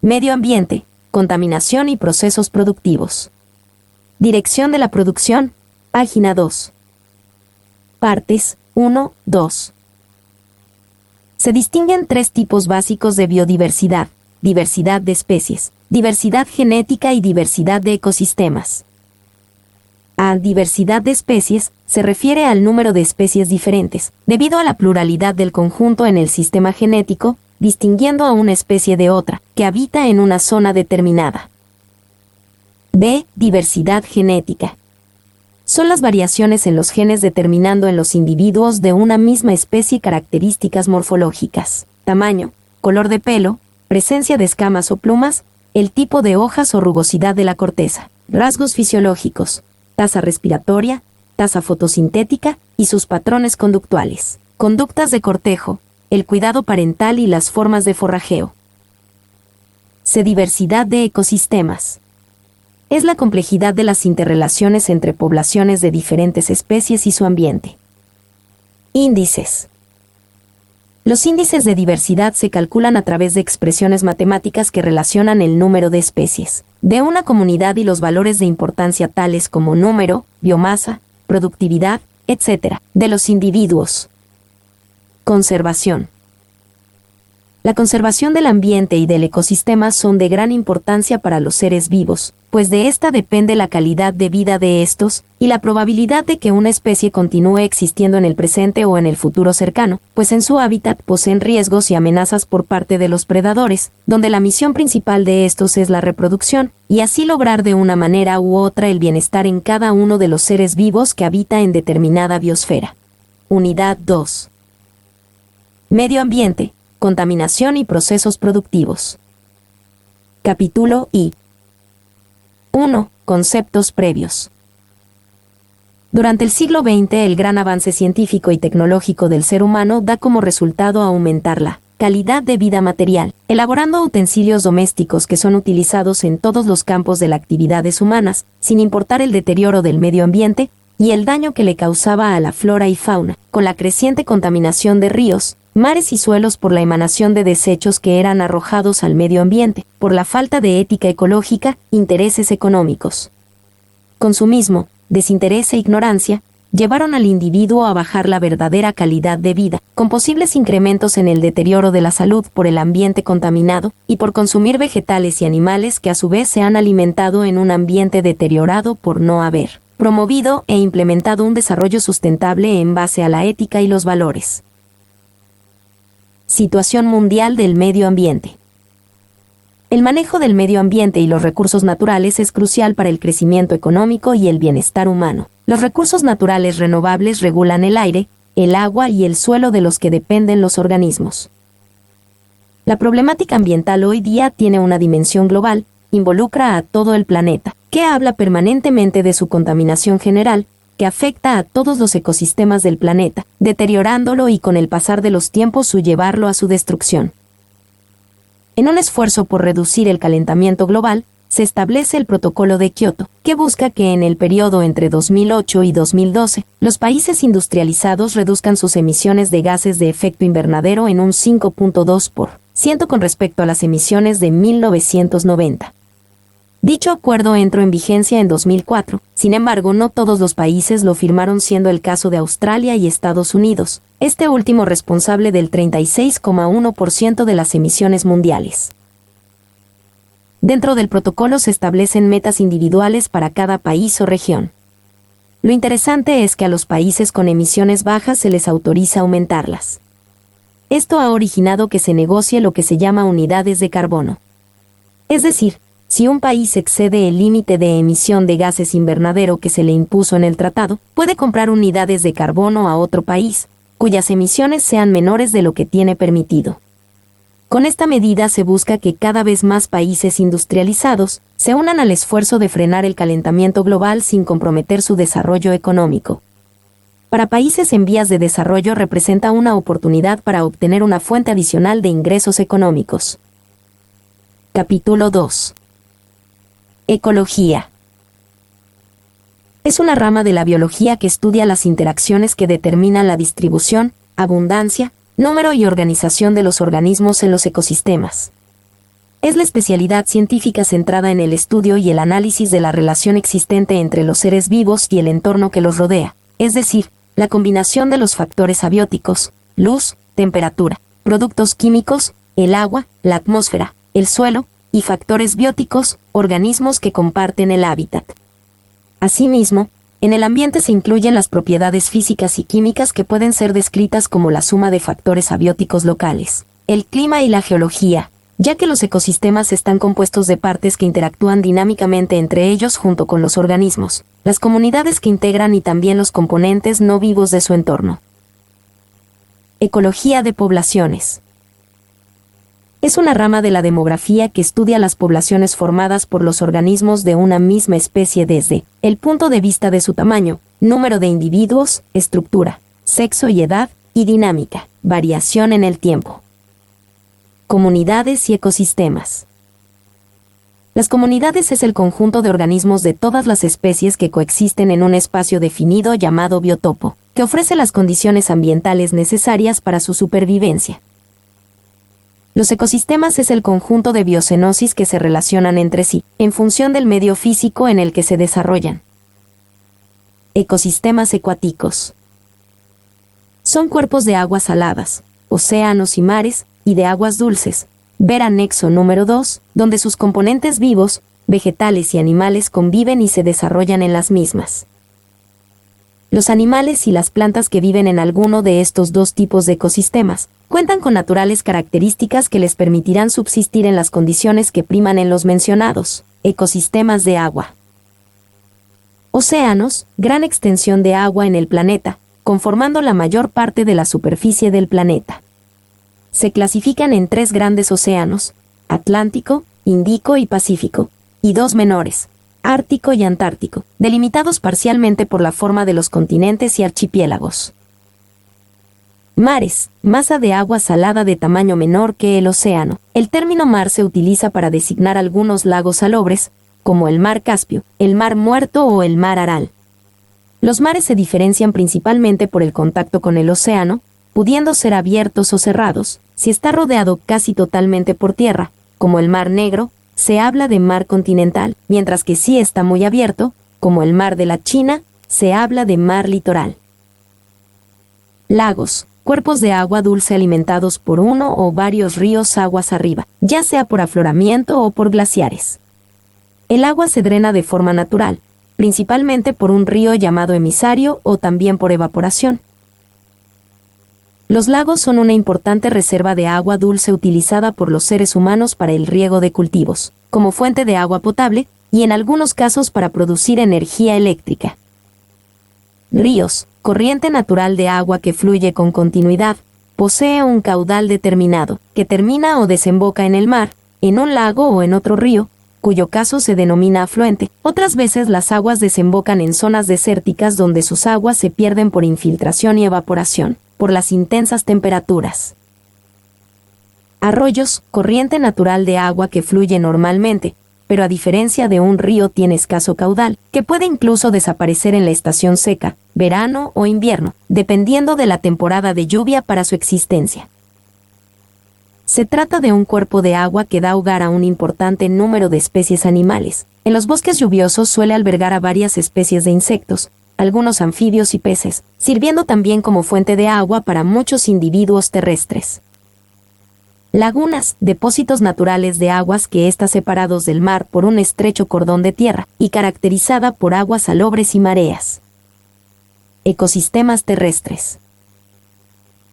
Medio ambiente, contaminación y procesos productivos. Dirección de la producción, página 2. Partes 1, 2. Se distinguen tres tipos básicos de biodiversidad: diversidad de especies, diversidad genética y diversidad de ecosistemas. A diversidad de especies se refiere al número de especies diferentes, debido a la pluralidad del conjunto en el sistema genético, distinguiendo a una especie de otra, que habita en una zona determinada. B. Diversidad genética. Son las variaciones en los genes determinando en los individuos de una misma especie características morfológicas: tamaño, color de pelo, presencia de escamas o plumas, el tipo de hojas o rugosidad de la corteza, rasgos fisiológicos, tasa respiratoria, tasa fotosintética y sus patrones conductuales, conductas de cortejo, el cuidado parental y las formas de forrajeo. C. Diversidad de ecosistemas. Es la complejidad de las interrelaciones entre poblaciones de diferentes especies y su ambiente. Índices. Los índices de diversidad se calculan a través de expresiones matemáticas que relacionan el número de especies de una comunidad y los valores de importancia tales como número, biomasa, productividad, etc., de los individuos. Conservación. La conservación del ambiente y del ecosistema son de gran importancia para los seres vivos, pues de esta depende la calidad de vida de estos y la probabilidad de que una especie continúe existiendo en el presente o en el futuro cercano, pues en su hábitat poseen riesgos y amenazas por parte de los predadores, donde la misión principal de estos es la reproducción, y así lograr de una manera u otra el bienestar en cada uno de los seres vivos que habita en determinada biosfera. Unidad 2. Medio ambiente, contaminación y procesos productivos. Capítulo I. 1. Conceptos previos. Durante el siglo XX, el gran avance científico y tecnológico del ser humano da como resultado aumentar la calidad de vida material, elaborando utensilios domésticos que son utilizados en todos los campos de las actividades humanas, sin importar el deterioro del medio ambiente y el daño que le causaba a la flora y fauna, con la creciente contaminación de ríos, mares y suelos por la emanación de desechos que eran arrojados al medio ambiente, por la falta de ética ecológica, intereses económicos. Consumismo, desinterés e ignorancia llevaron al individuo a bajar la verdadera calidad de vida, con posibles incrementos en el deterioro de la salud por el ambiente contaminado y por consumir vegetales y animales que a su vez se han alimentado en un ambiente deteriorado por no haber promovido e implementado un desarrollo sustentable en base a la ética y los valores. Situación mundial del medio ambiente. El manejo del medio ambiente y los recursos naturales es crucial para el crecimiento económico y el bienestar humano. Los recursos naturales renovables regulan el aire, el agua y el suelo de los que dependen los organismos. La problemática ambiental hoy día tiene una dimensión global, involucra a todo el planeta, que habla permanentemente de su contaminación general, que afecta a todos los ecosistemas del planeta, deteriorándolo y con el pasar de los tiempos llevarlo a su destrucción. En un esfuerzo por reducir el calentamiento global, se establece el Protocolo de Kioto, que busca que en el periodo entre 2008 y 2012, los países industrializados reduzcan sus emisiones de gases de efecto invernadero en un 5.2% con respecto a las emisiones de 1990. Dicho acuerdo entró en vigencia en 2004, sin embargo no todos los países lo firmaron, siendo el caso de Australia y Estados Unidos, este último responsable del 36,1% de las emisiones mundiales. Dentro del protocolo se establecen metas individuales para cada país o región. Lo interesante es que a los países con emisiones bajas se les autoriza aumentarlas. Esto ha originado que se negocie lo que se llama unidades de carbono. Es decir, si un país excede el límite de emisión de gases invernadero que se le impuso en el tratado, puede comprar unidades de carbono a otro país, cuyas emisiones sean menores de lo que tiene permitido. Con esta medida se busca que cada vez más países industrializados se unan al esfuerzo de frenar el calentamiento global sin comprometer su desarrollo económico. Para países en vías de desarrollo representa una oportunidad para obtener una fuente adicional de ingresos económicos. Capítulo 2. Ecología. Es una rama de la biología que estudia las interacciones que determinan la distribución, abundancia, número y organización de los organismos en los ecosistemas. Es la especialidad científica centrada en el estudio y el análisis de la relación existente entre los seres vivos y el entorno que los rodea, es decir, la combinación de los factores abióticos, luz, temperatura, productos químicos, el agua, la atmósfera, el suelo, y factores bióticos, organismos que comparten el hábitat. Asimismo, en el ambiente se incluyen las propiedades físicas y químicas que pueden ser descritas como la suma de factores abióticos locales, el clima y la geología, ya que los ecosistemas están compuestos de partes que interactúan dinámicamente entre ellos junto con los organismos, las comunidades que integran y también los componentes no vivos de su entorno. Ecología de poblaciones. Es una rama de la demografía que estudia las poblaciones formadas por los organismos de una misma especie desde el punto de vista de su tamaño, número de individuos, estructura, sexo y edad, y dinámica, variación en el tiempo. Comunidades y ecosistemas. Las comunidades es el conjunto de organismos de todas las especies que coexisten en un espacio definido llamado biotopo, que ofrece las condiciones ambientales necesarias para su supervivencia. Los ecosistemas es el conjunto de biocenosis que se relacionan entre sí, en función del medio físico en el que se desarrollan. Ecosistemas acuáticos. Son cuerpos de aguas saladas, océanos y mares, y de aguas dulces. Ver anexo número 2, donde sus componentes vivos, vegetales y animales conviven y se desarrollan en las mismas. Los animales y las plantas que viven en alguno de estos dos tipos de ecosistemas cuentan con naturales características que les permitirán subsistir en las condiciones que priman en los mencionados ecosistemas de agua. Océanos, gran extensión de agua en el planeta, conformando la mayor parte de la superficie del planeta. Se clasifican en 3 grandes océanos, Atlántico, Índico y Pacífico, y 2 menores, Ártico y Antártico, delimitados parcialmente por la forma de los continentes y archipiélagos. Mares, masa de agua salada de tamaño menor que el océano. El término mar se utiliza para designar algunos lagos salobres, como el mar Caspio, el mar Muerto o el mar Aral. Los mares se diferencian principalmente por el contacto con el océano, pudiendo ser abiertos o cerrados. Si está rodeado casi totalmente por tierra, como el mar Negro, se habla de mar continental, mientras que si está muy abierto, como el mar de la China, se habla de mar litoral. Lagos, cuerpos de agua dulce alimentados por uno o varios ríos aguas arriba, ya sea por afloramiento o por glaciares. El agua se drena de forma natural, principalmente por un río llamado emisario o también por evaporación. Los lagos son una importante reserva de agua dulce utilizada por los seres humanos para el riego de cultivos, como fuente de agua potable, y en algunos casos para producir energía eléctrica. Ríos, corriente natural de agua que fluye con continuidad, posee un caudal determinado, que termina o desemboca en el mar, en un lago o en otro río, cuyo caso se denomina afluente. Otras veces las aguas desembocan en zonas desérticas donde sus aguas se pierden por infiltración y evaporación, por las intensas temperaturas. Arroyos, corriente natural de agua que fluye normalmente, pero a diferencia de un río tiene escaso caudal, que puede incluso desaparecer en la estación seca, verano o invierno, dependiendo de la temporada de lluvia para su existencia. Se trata de un cuerpo de agua que da hogar a un importante número de especies animales. En los bosques lluviosos suele albergar a varias especies de insectos, algunos anfibios y peces, sirviendo también como fuente de agua para muchos individuos terrestres. Lagunas, depósitos naturales de aguas que están separados del mar por un estrecho cordón de tierra y caracterizada por aguas salobres y mareas. Ecosistemas terrestres.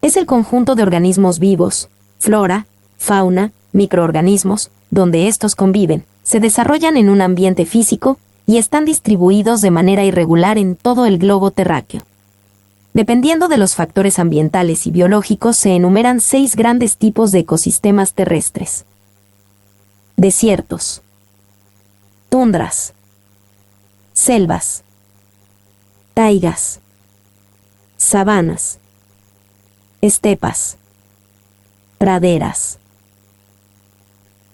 Es el conjunto de organismos vivos, flora, fauna, microorganismos, donde estos conviven, se desarrollan en un ambiente físico y están distribuidos de manera irregular en todo el globo terráqueo. Dependiendo de los factores ambientales y biológicos, se enumeran 6 grandes tipos de ecosistemas terrestres. Desiertos, tundras, selvas, taigas, sabanas, estepas, praderas.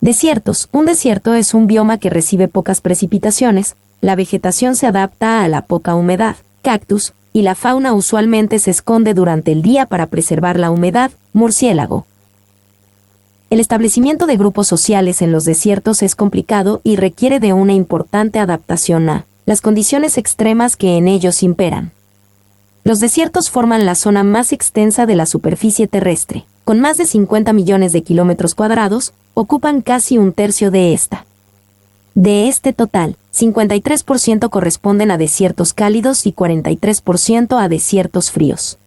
Desiertos. Un desierto es un bioma que recibe pocas precipitaciones, la vegetación se adapta a la poca humedad, cactus, y la fauna usualmente se esconde durante el día para preservar la humedad, murciélago. El establecimiento de grupos sociales en los desiertos es complicado y requiere de una importante adaptación a las condiciones extremas que en ellos imperan. Los desiertos forman la zona más extensa de la superficie terrestre. Con más de 50 millones de kilómetros cuadrados, ocupan casi un tercio de esta. De este total, 53% corresponden a desiertos cálidos y 43% a desiertos fríos.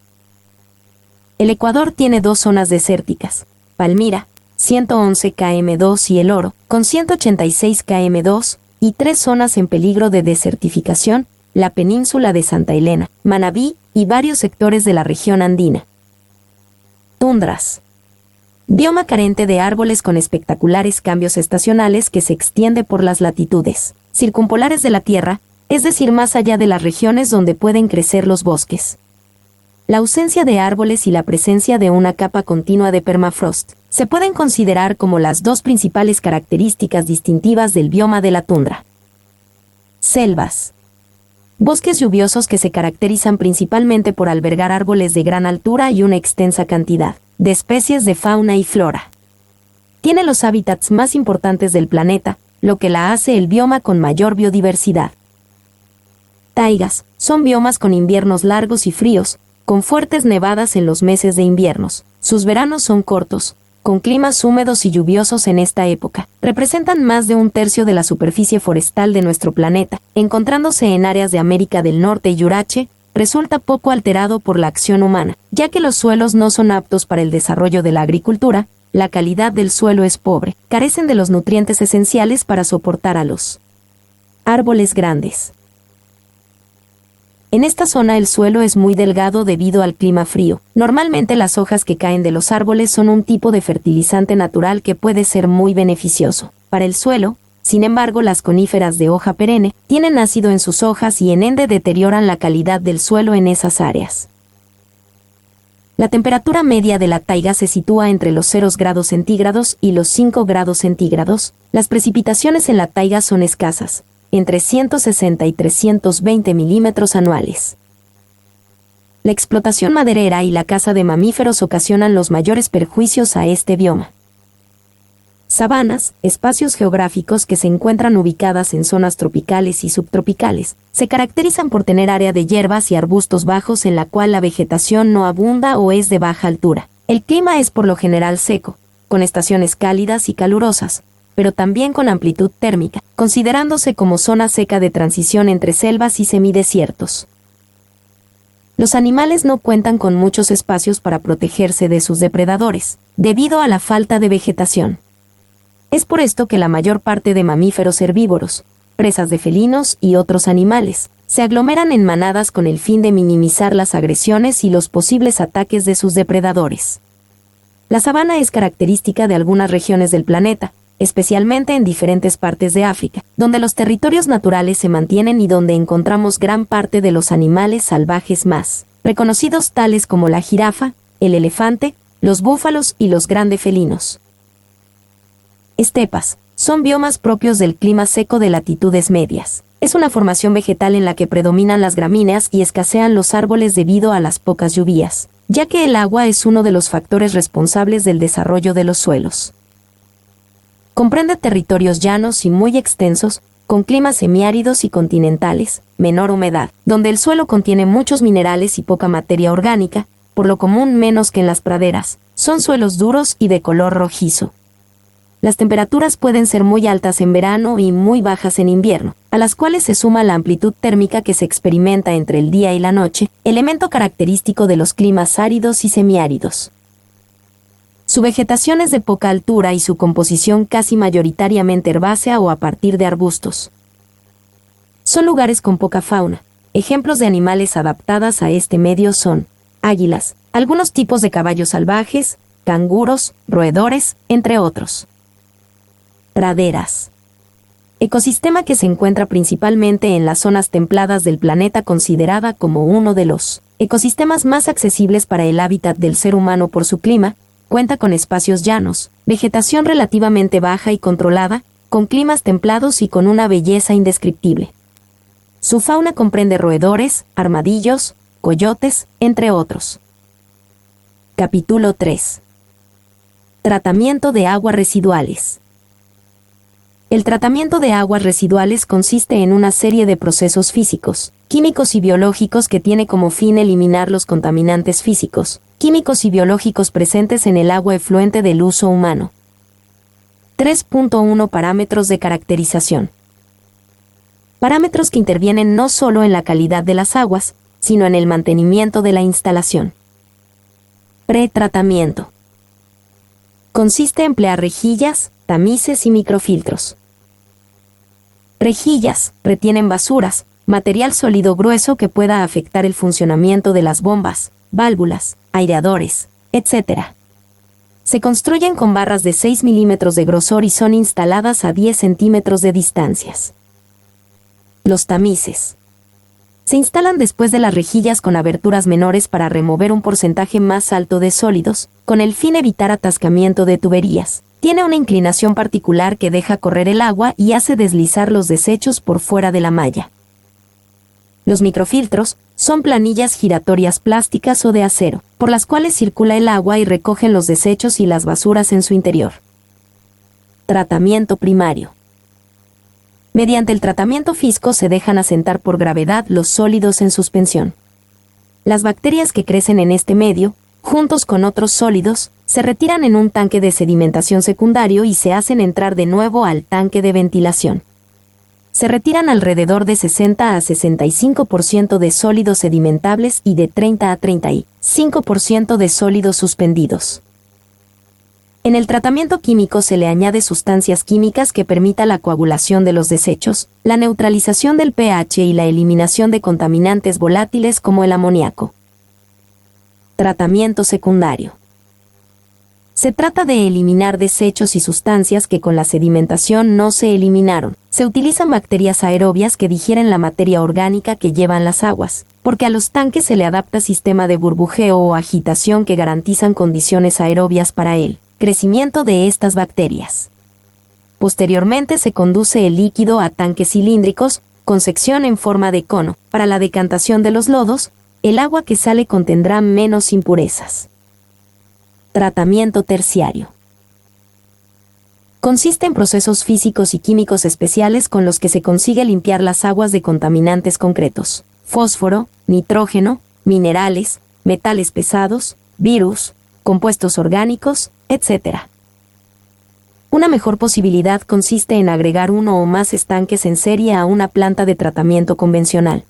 El Ecuador tiene dos zonas desérticas, Palmira, 111 km2 y El Oro, con 186 km2, y tres zonas en peligro de desertificación, la península de Santa Elena, Manabí y varios sectores de la región andina. Tundras. Bioma carente de árboles con espectaculares cambios estacionales que se extiende por las latitudes circumpolares de la Tierra, es decir, más allá de las regiones donde pueden crecer los bosques. La ausencia de árboles y la presencia de una capa continua de permafrost se pueden considerar como las dos principales características distintivas del bioma de la tundra. Selvas. Bosques lluviosos que se caracterizan principalmente por albergar árboles de gran altura y una extensa cantidad de especies de fauna y flora. Tiene los hábitats más importantes del planeta, lo que la hace el bioma con mayor biodiversidad. Taigas son biomas con inviernos largos y fríos, con fuertes nevadas en los meses de inviernos. Sus veranos son cortos, con climas húmedos y lluviosos en esta época. Representan más de un tercio de la superficie forestal de nuestro planeta, encontrándose en áreas de América del Norte y Eurasia. Resulta poco alterado por la acción humana, ya que los suelos no son aptos para el desarrollo de la agricultura, la calidad del suelo es pobre, carecen de los nutrientes esenciales para soportar a los árboles grandes. En esta zona el suelo es muy delgado debido al clima frío. Normalmente las hojas que caen de los árboles son un tipo de fertilizante natural que puede ser muy beneficioso para el suelo. Sin embargo, las coníferas de hoja perenne tienen ácido en sus hojas y en ende deterioran la calidad del suelo en esas áreas. La temperatura media de la taiga se sitúa entre los 0 grados centígrados y los 5 grados centígrados. Las precipitaciones en la taiga son escasas, entre 160 y 320 milímetros anuales. La explotación maderera y la caza de mamíferos ocasionan los mayores perjuicios a este bioma. Sabanas, espacios geográficos que se encuentran ubicadas en zonas tropicales y subtropicales, se caracterizan por tener área de hierbas y arbustos bajos en la cual la vegetación no abunda o es de baja altura. El clima es por lo general seco, con estaciones cálidas y calurosas, pero también con amplitud térmica, considerándose como zona seca de transición entre selvas y semidesiertos. Los animales no cuentan con muchos espacios para protegerse de sus depredadores, debido a la falta de vegetación. Es por esto que la mayor parte de mamíferos herbívoros, presas de felinos y otros animales, se aglomeran en manadas con el fin de minimizar las agresiones y los posibles ataques de sus depredadores. La sabana es característica de algunas regiones del planeta, especialmente en diferentes partes de África, donde los territorios naturales se mantienen y donde encontramos gran parte de los animales salvajes más reconocidos, tales como la jirafa, el elefante, los búfalos y los grandes felinos. Estepas son biomas propios del clima seco de latitudes medias. Es una formación vegetal en la que predominan las gramíneas y escasean los árboles debido a las pocas lluvias, ya que el agua es uno de los factores responsables del desarrollo de los suelos. Comprende territorios llanos y muy extensos, con climas semiáridos y continentales, menor humedad, donde el suelo contiene muchos minerales y poca materia orgánica, por lo común menos que en las praderas. Son suelos duros y de color rojizo. Las temperaturas pueden ser muy altas en verano y muy bajas en invierno, a las cuales se suma la amplitud térmica que se experimenta entre el día y la noche, elemento característico de los climas áridos y semiáridos. Su vegetación es de poca altura y su composición casi mayoritariamente herbácea o a partir de arbustos. Son lugares con poca fauna. Ejemplos de animales adaptadas a este medio son águilas, algunos tipos de caballos salvajes, canguros, roedores, entre otros. Praderas. Ecosistema que se encuentra principalmente en las zonas templadas del planeta, considerada como uno de los ecosistemas más accesibles para el hábitat del ser humano por su clima. Cuenta con espacios llanos, vegetación relativamente baja y controlada, con climas templados y con una belleza indescriptible. Su fauna comprende roedores, armadillos, coyotes, entre otros. Capítulo 3. Tratamiento de aguas residuales. El tratamiento de aguas residuales consiste en una serie de procesos físicos, químicos y biológicos que tiene como fin eliminar los contaminantes físicos, químicos y biológicos presentes en el agua efluente del uso humano. 3.1 Parámetros de caracterización. Parámetros que intervienen no solo en la calidad de las aguas, sino en el mantenimiento de la instalación. Pretratamiento. Consiste en emplear rejillas, tamices y microfiltros. Rejillas retienen basuras, material sólido grueso que pueda afectar el funcionamiento de las bombas, válvulas, aireadores, etc. Se construyen con barras de 6 milímetros de grosor y son instaladas a 10 centímetros de distancias. Los tamices. Se instalan después de las rejillas con aberturas menores para remover un porcentaje más alto de sólidos, con el fin de evitar atascamiento de tuberías. Tiene una inclinación particular que deja correr el agua y hace deslizar los desechos por fuera de la malla. Los microfiltros son planillas giratorias plásticas o de acero, por las cuales circula el agua y recogen los desechos y las basuras en su interior. Tratamiento primario. Mediante el tratamiento físico se dejan asentar por gravedad los sólidos en suspensión. Las bacterias que crecen en este medio, juntos con otros sólidos, se retiran en un tanque de sedimentación secundario y se hacen entrar de nuevo al tanque de ventilación. Se retiran alrededor de 60 a 65% de sólidos sedimentables y de 30 a 35% de sólidos suspendidos. En el tratamiento químico se le añade sustancias químicas que permita la coagulación de los desechos, la neutralización del pH y la eliminación de contaminantes volátiles como el amoníaco. Tratamiento secundario. Se trata de eliminar desechos y sustancias que con la sedimentación no se eliminaron. Se utilizan bacterias aerobias que digieren la materia orgánica que llevan las aguas, porque a los tanques se le adapta sistema de burbujeo o agitación que garantizan condiciones aerobias para el crecimiento de estas bacterias. Posteriormente se conduce el líquido a tanques cilíndricos, con sección en forma de cono. Para la decantación de los lodos, el agua que sale contendrá menos impurezas. Tratamiento terciario. Consiste en procesos físicos y químicos especiales con los que se consigue limpiar las aguas de contaminantes concretos: fósforo, nitrógeno, minerales, metales pesados, virus, compuestos orgánicos, etc. Una mejor posibilidad consiste en agregar uno o más estanques en serie a una planta de tratamiento convencional,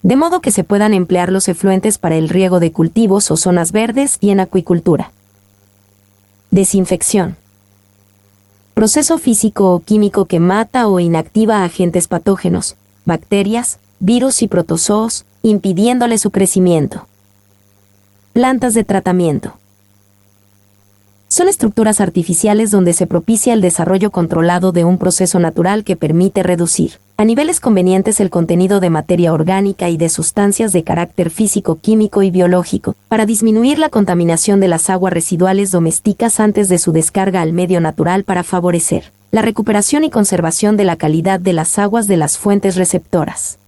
de modo que se puedan emplear los efluentes para el riego de cultivos o zonas verdes y en acuicultura. Desinfección. Proceso físico o químico que mata o inactiva agentes patógenos, bacterias, virus y protozoos, impidiéndole su crecimiento. Plantas de tratamiento. Son estructuras artificiales donde se propicia el desarrollo controlado de un proceso natural que permite reducir, a niveles convenientes, el contenido de materia orgánica y de sustancias de carácter físico, químico y biológico, para disminuir la contaminación de las aguas residuales domésticas antes de su descarga al medio natural, para favorecer la recuperación y conservación de la calidad de las aguas de las fuentes receptoras.